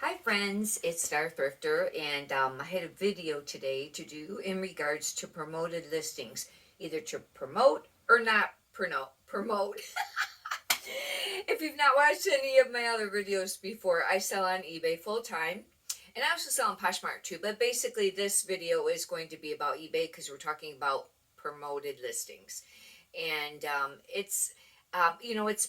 Hi friends, it's Thrifter, and I had a video today to do in regards to promoted listings, either to promote or not promote. If you've not watched any of my other videos before, I sell on eBay full time, and I also sell on Poshmark too. But basically, this video is going to be about eBay because we're talking about promoted listings, and it's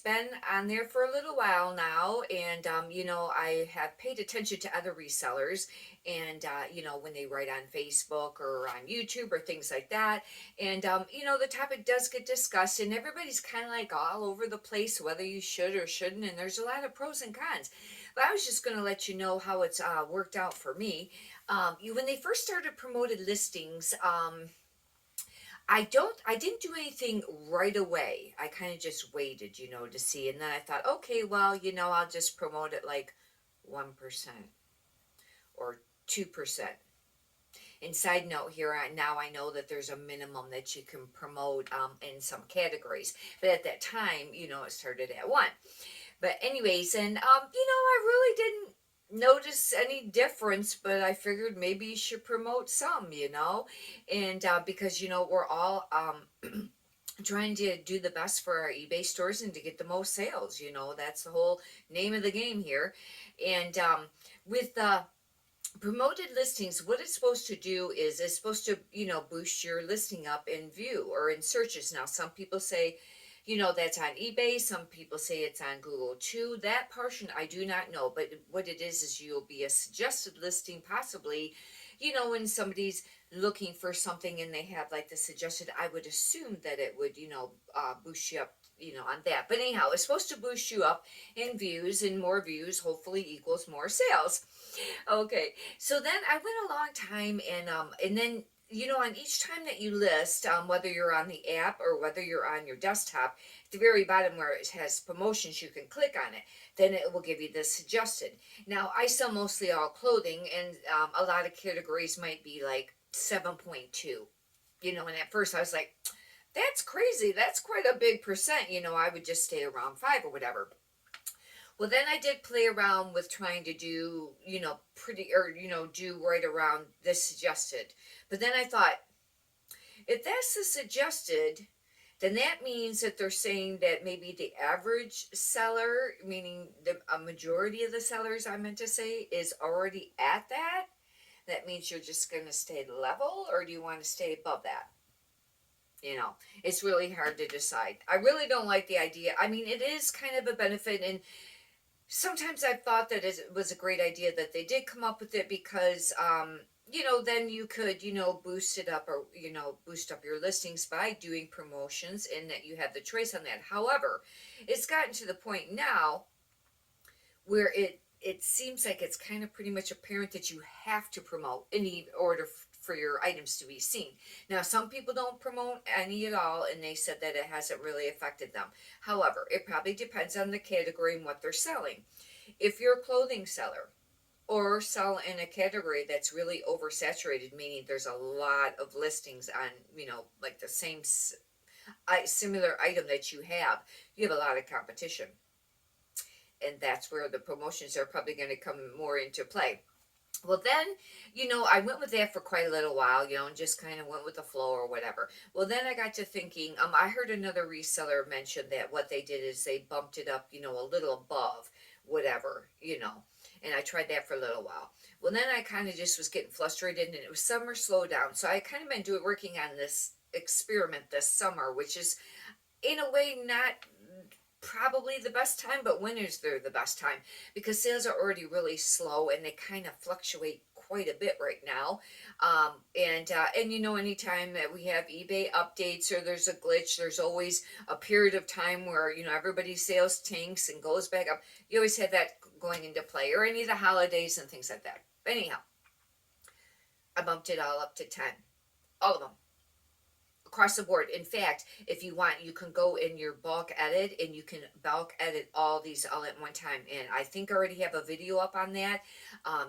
been on there for a little while now, and I have paid attention to other resellers, and when they write on Facebook or on YouTube or things like that, and the topic does get discussed, and everybody's kind of like all over the place whether you should or shouldn't, and there's a lot of pros and cons. But I was just going to let you know how it's worked out for me. When they first started promoted listings, I didn't do anything right away. I kind of just waited, to see. And then I thought, okay, well, I'll just promote it like 1% or 2%. And side note here, now I know that there's a minimum that you can promote in some categories. But at that time, it started at 1. But anyways, and I really didn't notice any difference, but I figured maybe you should promote some. And because we're all trying to do the best for our eBay stores and to get the most sales. That's the whole name of the game here. And with promoted listings, what it's supposed to do is it's supposed to boost your listing up in view or in searches. Now some people say that's on eBay. Some people say it's on Google too. That portion I do not know, but what it is you'll be a suggested listing, possibly, when somebody's looking for something and they have like the suggested, I would assume that it would, boost you up, on that. But anyhow, it's supposed to boost you up in views, and more views hopefully equals more sales. Okay, so then I went a long time, and then on each time that you list, whether you're on the app or whether you're on your desktop, at the very bottom where it has promotions, you can click on it. Then it will give you the suggested. Now, I sell mostly all clothing, and a lot of categories might be like 7.2. And at first I was like, that's crazy. That's quite a big percent. I would just stay around 5 or whatever. Well, then I did play around with trying to do, pretty, or, do right around the suggested. But then I thought, if that's the suggested, then that means that they're saying that maybe the average seller, meaning a majority of the sellers, I meant to say, is already at that. That means you're just going to stay level, or do you want to stay above that? It's really hard to decide. I really don't like the idea. I mean, it is kind of a benefit, and sometimes I've thought that it was a great idea that they did come up with it because, then you could, boost it up, or, boost up your listings by doing promotions, and that you have the choice on that. However, it's gotten to the point now where it seems like it's kind of pretty much apparent that you have to promote in order for your items to be seen. Now, some people don't promote any at all, and they said that it hasn't really affected them. However, it probably depends on the category and what they're selling. If you're a clothing seller or sell in a category that's really oversaturated, meaning there's a lot of listings on, like the same similar item that you have a lot of competition. And that's where the promotions are probably going to come more into play. Well, then, I went with that for quite a little while, and just kind of went with the flow or whatever. Well, then I got to thinking, I heard another reseller mention that what they did is they bumped it up, a little above whatever, and I tried that for a little while. Well, then I kind of just was getting frustrated, and it was summer slowdown. So I kind of been working on this experiment this summer, which is in a way not probably the best time, but winter's they're the best time because sales are already really slow, and they kind of fluctuate quite a bit right now. And anytime that we have eBay updates or there's a glitch, there's always a period of time where everybody's sales tanks and goes back up. You always have that going into play, or any of the holidays and things like that. Anyhow, I bumped it all up to 10, all of them, across the board. In fact, if you want, you can go in your bulk edit, and you can bulk edit all these all at one time. And I think I already have a video up on that.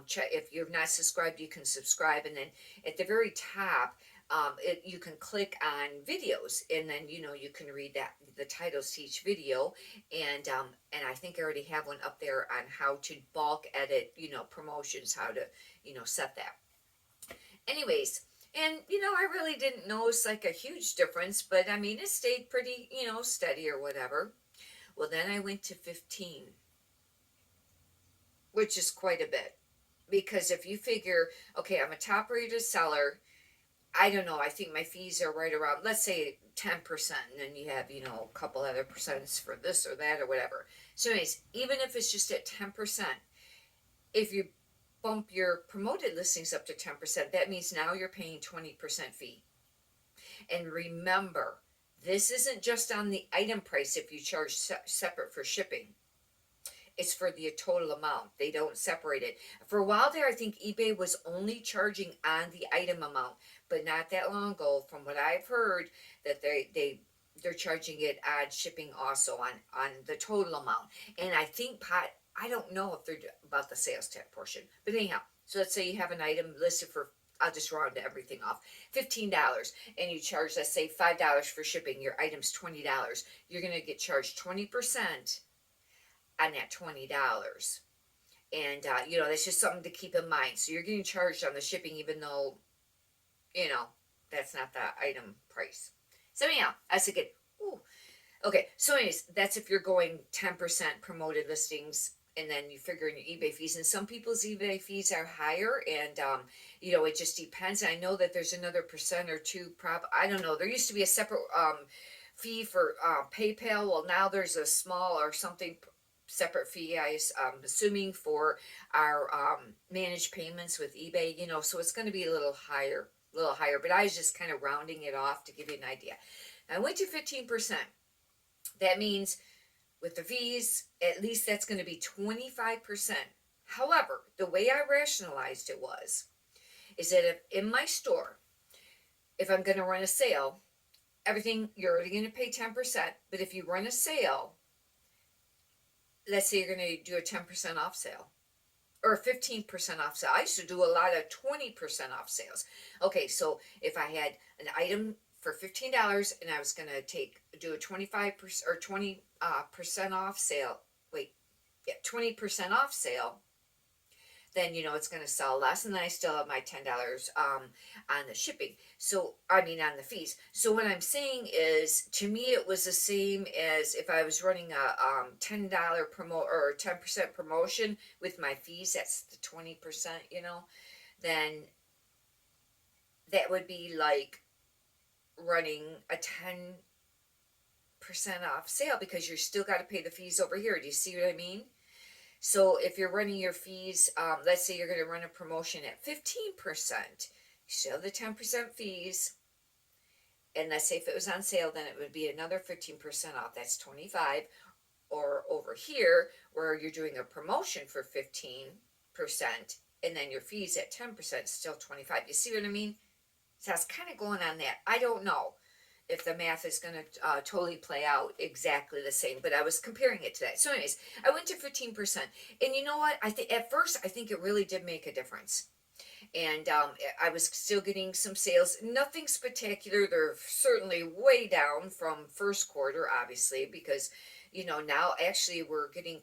Check, if you're not subscribed, you can subscribe. And then at the very top, you can click on videos, and then you can read the titles to each video, and I think I already have one up there on how to bulk edit, promotions, how to, set that. Anyways, and I really didn't notice like a huge difference, but I mean, it stayed pretty, steady or whatever. Well, then I went to 15, which is quite a bit. Because if you figure, okay, I'm a top rated seller, I don't know, I think my fees are right around, let's say 10%, and then you have, a couple other percents for this or that or whatever. So, anyways, even if it's just at 10%, if you bump your promoted listings up to 10%, that means now you're paying 20% fee. And remember, this isn't just on the item price if you charge separate for shipping. It's for the total amount. They don't separate it. For a while there, I think eBay was only charging on the item amount, but not that long ago, from what I've heard, that they're charging it on shipping also on the total amount. And I think I don't know if they're about the sales tax portion, but anyhow. So let's say you have an item listed for, I'll just round everything off, $15, and you charge, let's say, $5 for shipping. Your item's $20. You're gonna get charged 20% on that $20. And, that's just something to keep in mind. So you're getting charged on the shipping, even though, that's not the item price. So anyhow, I was thinking, ooh. Okay, so anyways, that's if you're going 10% promoted listings, and then you figure in your eBay fees. And some people's eBay fees are higher, and, it just depends. I know that there's another percent or two, I don't know. There used to be a separate fee for PayPal. Well, now there's a small or something separate fee, I'm assuming, for our managed payments with eBay, so it's going to be a little higher, but I was just kind of rounding it off to give you an idea. I went to 15%. That means with the fees, at least that's going to be 25%. However, the way I rationalized it is that if in my store, if I'm going to run a sale, everything, you're already going to pay 10%, but if you run a sale, let's say you're going to do a 10% off sale or a 15% off sale. I used to do a lot of 20% off sales. Okay, so if I had an item for $15 and I was going to do a 25% or 20% off sale, 20% off sale, then it's going to sell less, and then I still have my $10 on the shipping. So I mean on the fees. So what I'm saying is, to me, it was the same as if I was running a $10 promo or 10% promotion with my fees. That's the 20%. Then that would be like running a 10% off sale, because you're still got to pay the fees over here. Do you see what I mean? So if you're running your fees, let's say you're going to run a promotion at 15%, you still have the 10% fees, and let's say if it was on sale, then it would be another 15% off. That's 25. Or over here, where you're doing a promotion for 15%, and then your fees at 10%, still 25. You see what I mean? So I was kind of going on that. I don't know if the math is going to totally play out exactly the same, but I was comparing it to that. So anyways, I went to 15%, and you know what? At first, I think it really did make a difference. And I was still getting some sales, nothing spectacular. They're certainly way down from first quarter, obviously, because, now actually we're getting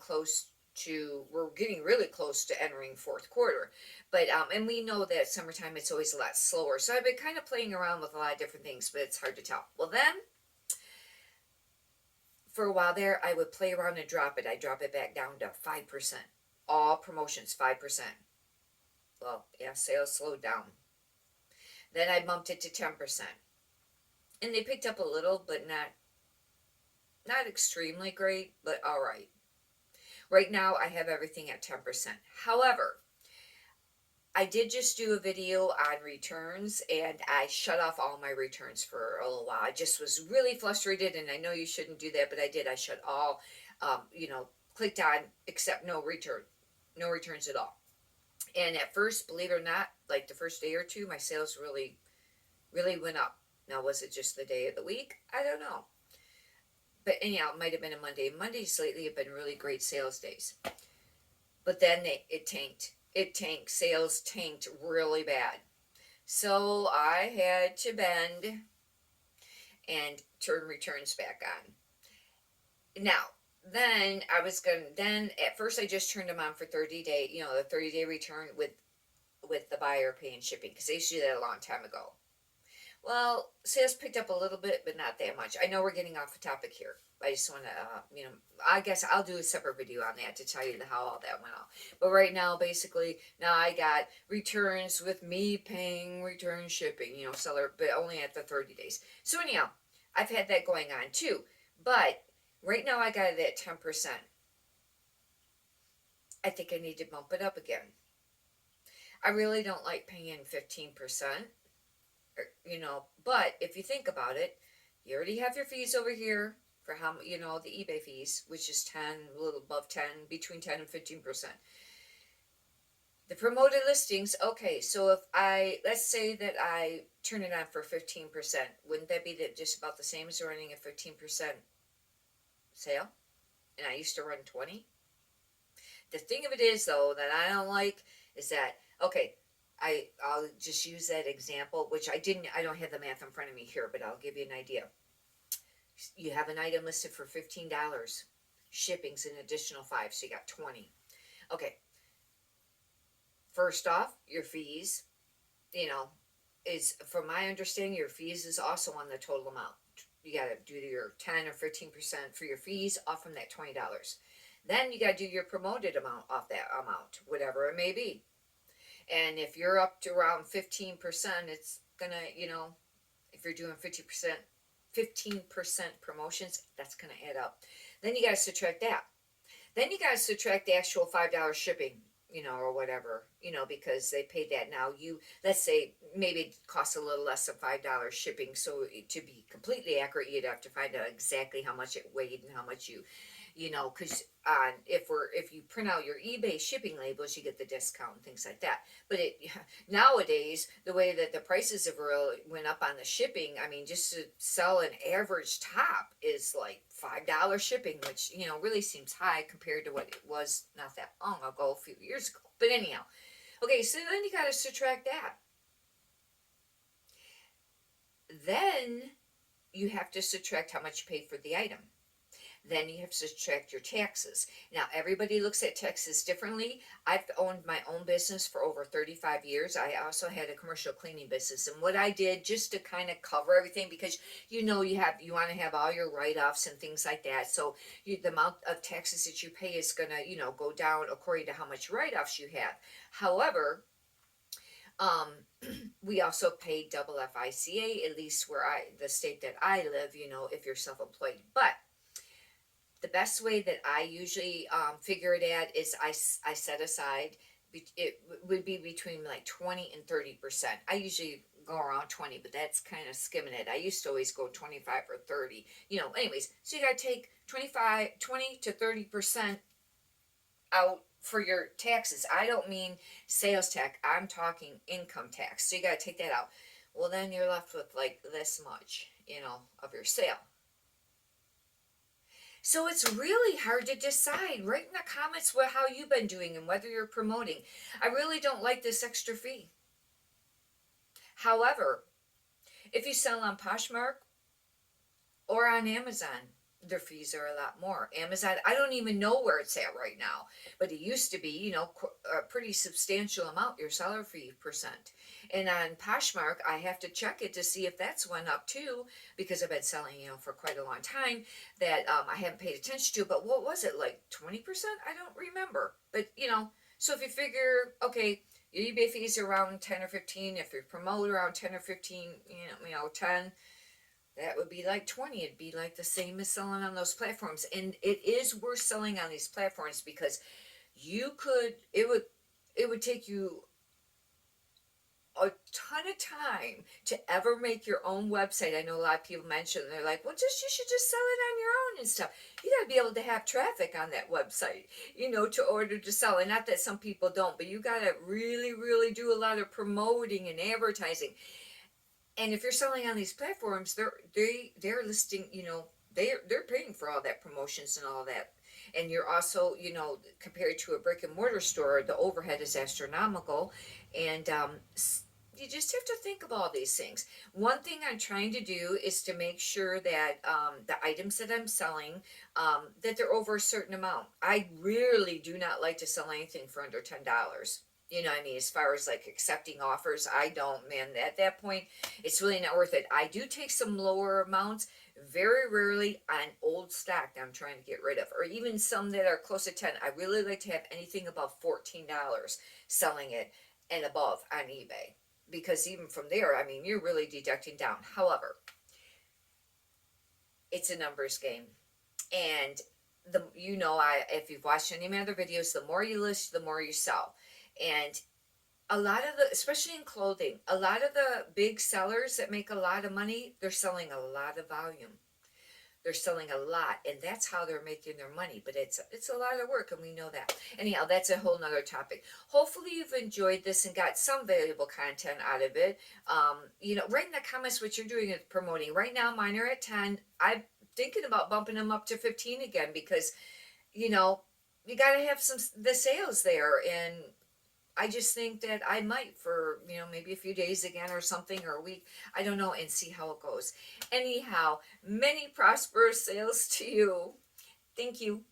really close to entering fourth quarter. But, and we know that summertime, it's always a lot slower. So I've been kind of playing around with a lot of different things, but it's hard to tell. Well, then, for a while there, I would play around and drop it. I drop it back down to 5%. All promotions, 5%. Well, yeah, sales slowed down. Then I bumped it to 10%. And they picked up a little, but not extremely great, but all right. Right now, I have everything at 10%. However, I did just do a video on returns, and I shut off all my returns for a little while. I just was really frustrated, and I know you shouldn't do that, but I did. I shut all, clicked on accept no returns at all. And at first, believe it or not, like the first day or two, my sales really, really went up. Now, was it just the day of the week? I don't know. But anyhow, it might have been a Monday. Mondays lately have been really great sales days. But then it tanked. Sales tanked really bad. So I had to bend and turn returns back on. Now, then I was gonna, then at first I just turned them on for 30 day, the 30-day return with the buyer paying shipping, because they used to do that a long time ago. Well, sales picked up a little bit, but not that much. I know we're getting off the topic here. I just want to, I guess I'll do a separate video on that to tell you how all that went out. But right now, basically, now I got returns with me paying return shipping, seller, but only at the 30 days. So anyhow, I've had that going on too. But right now I got it at 10%. I think I need to bump it up again. I really don't like paying 15%. But if you think about it, you already have your fees over here for how, the eBay fees, which is 10, a little above 10, between 10 and 15%. The promoted listings, okay, so if let's say that I turn it on for 15%, wouldn't that be just about the same as running a 15% sale? And I used to run 20. The thing of it is, though, that I don't like is that, okay, I'll just use that example, which I don't have the math in front of me here, but I'll give you an idea. You have an item listed for $15. Shipping's an additional 5, so you got 20. Okay. First off, your fees, is, from my understanding, your fees is also on the total amount. You got to do your 10 or 15% for your fees off from that $20. Then you got to do your promoted amount off that amount, whatever it may be. And if you're up to around 15%, it's gonna, if you're doing 15% promotions, that's gonna add up. Then you gotta subtract that. Then you gotta subtract the actual $5 shipping, or whatever, because they paid that. Now let's say maybe it costs a little less than $5 shipping. So to be completely accurate, you'd have to find out exactly how much it weighed and how much because if you print out your eBay shipping labels, you get the discount and things like that. But nowadays, the way that the prices have really went up on the shipping, I mean, just to sell an average top is like $5 shipping, which really seems high compared to what it was not that long ago, a few years ago. But anyhow, okay, so then you got to subtract that. Then you have to subtract how much you paid for the item. Then you have to subtract your taxes. Now, everybody looks at taxes differently. I've owned my own business for over 35 years. I also had a commercial cleaning business. And what I did, just to kind of cover everything, because you want to have all your write-offs and things like that. So the amount of taxes that you pay is going to, go down according to how much write-offs you have. However, we also pay double FICA, at least the state that I live, if you're self-employed. But the best way that I usually figure it at is I set aside, it would be between like 20 and 30%. I usually go around 20, but that's kind of skimming it. I used to always go 25 or 30. Anyways, so you got to take 20 to 30% out for your taxes. I don't mean sales tax. I'm talking income tax. So you got to take that out. Well, then you're left with like this much, of your sale. So it's really hard to decide. Write in the comments how you've been doing and whether you're promoting. I really don't like this extra fee. However, if you sell on Poshmark or on Amazon, their fees are a lot more. Amazon, I don't even know where it's at right now, but it used to be, a pretty substantial amount, your seller fee percent. And on Poshmark, I have to check it to see if that's went up too, because I've been selling, for quite a long time, that I haven't paid attention to. But what was it, like 20%? I don't remember. But, so if you figure, okay, your eBay fees are around 10 or 15. If you promote around 10 or 15, 10, that would be like 20. It'd be like the same as selling on those platforms. And it is worth selling on these platforms because it would take you a ton of time to ever make your own website. I know a lot of people mention, they're like, well, you should just sell it on your own and stuff. You got to be able to have traffic on that website, to order to sell. And not that some people don't, but you got to really, really do a lot of promoting and advertising. And if you're selling on these platforms, they're listing, they're paying for all that promotions and all that. And you're also, compared to a brick and mortar store, the overhead is astronomical. And you just have to think of all these things. One thing I'm trying to do is to make sure that the items that I'm selling, that they're over a certain amount. I really do not like to sell anything for under $10. You know what I mean? As far as like accepting offers, I don't, man. At that point, it's really not worth it. I do take some lower amounts, very rarely on old stock that I'm trying to get rid of, or even some that are close to 10. I really like to have anything above $14 selling it and above on eBay, because even from there, I mean, you're really deducting down. However, it's a numbers game, and I if you've watched any of my other videos, the more you list, the more you sell, and a lot of the, especially in clothing, a lot of the big sellers that make a lot of money, they're selling a lot of volume. They're selling a lot, and that's how they're making their money. But it's a lot of work, and we know that. Anyhow, that's a whole nother topic. Hopefully, you've enjoyed this and got some valuable content out of it. Write in the comments what you're doing with promoting. Right now, mine are at 10. I'm thinking about bumping them up to 15 again, because you know you got to have some the sales there, and I just think that I might, for maybe a few days again or something, or a week, I don't know, and see how it goes. Anyhow, many prosperous sales to you. Thank you.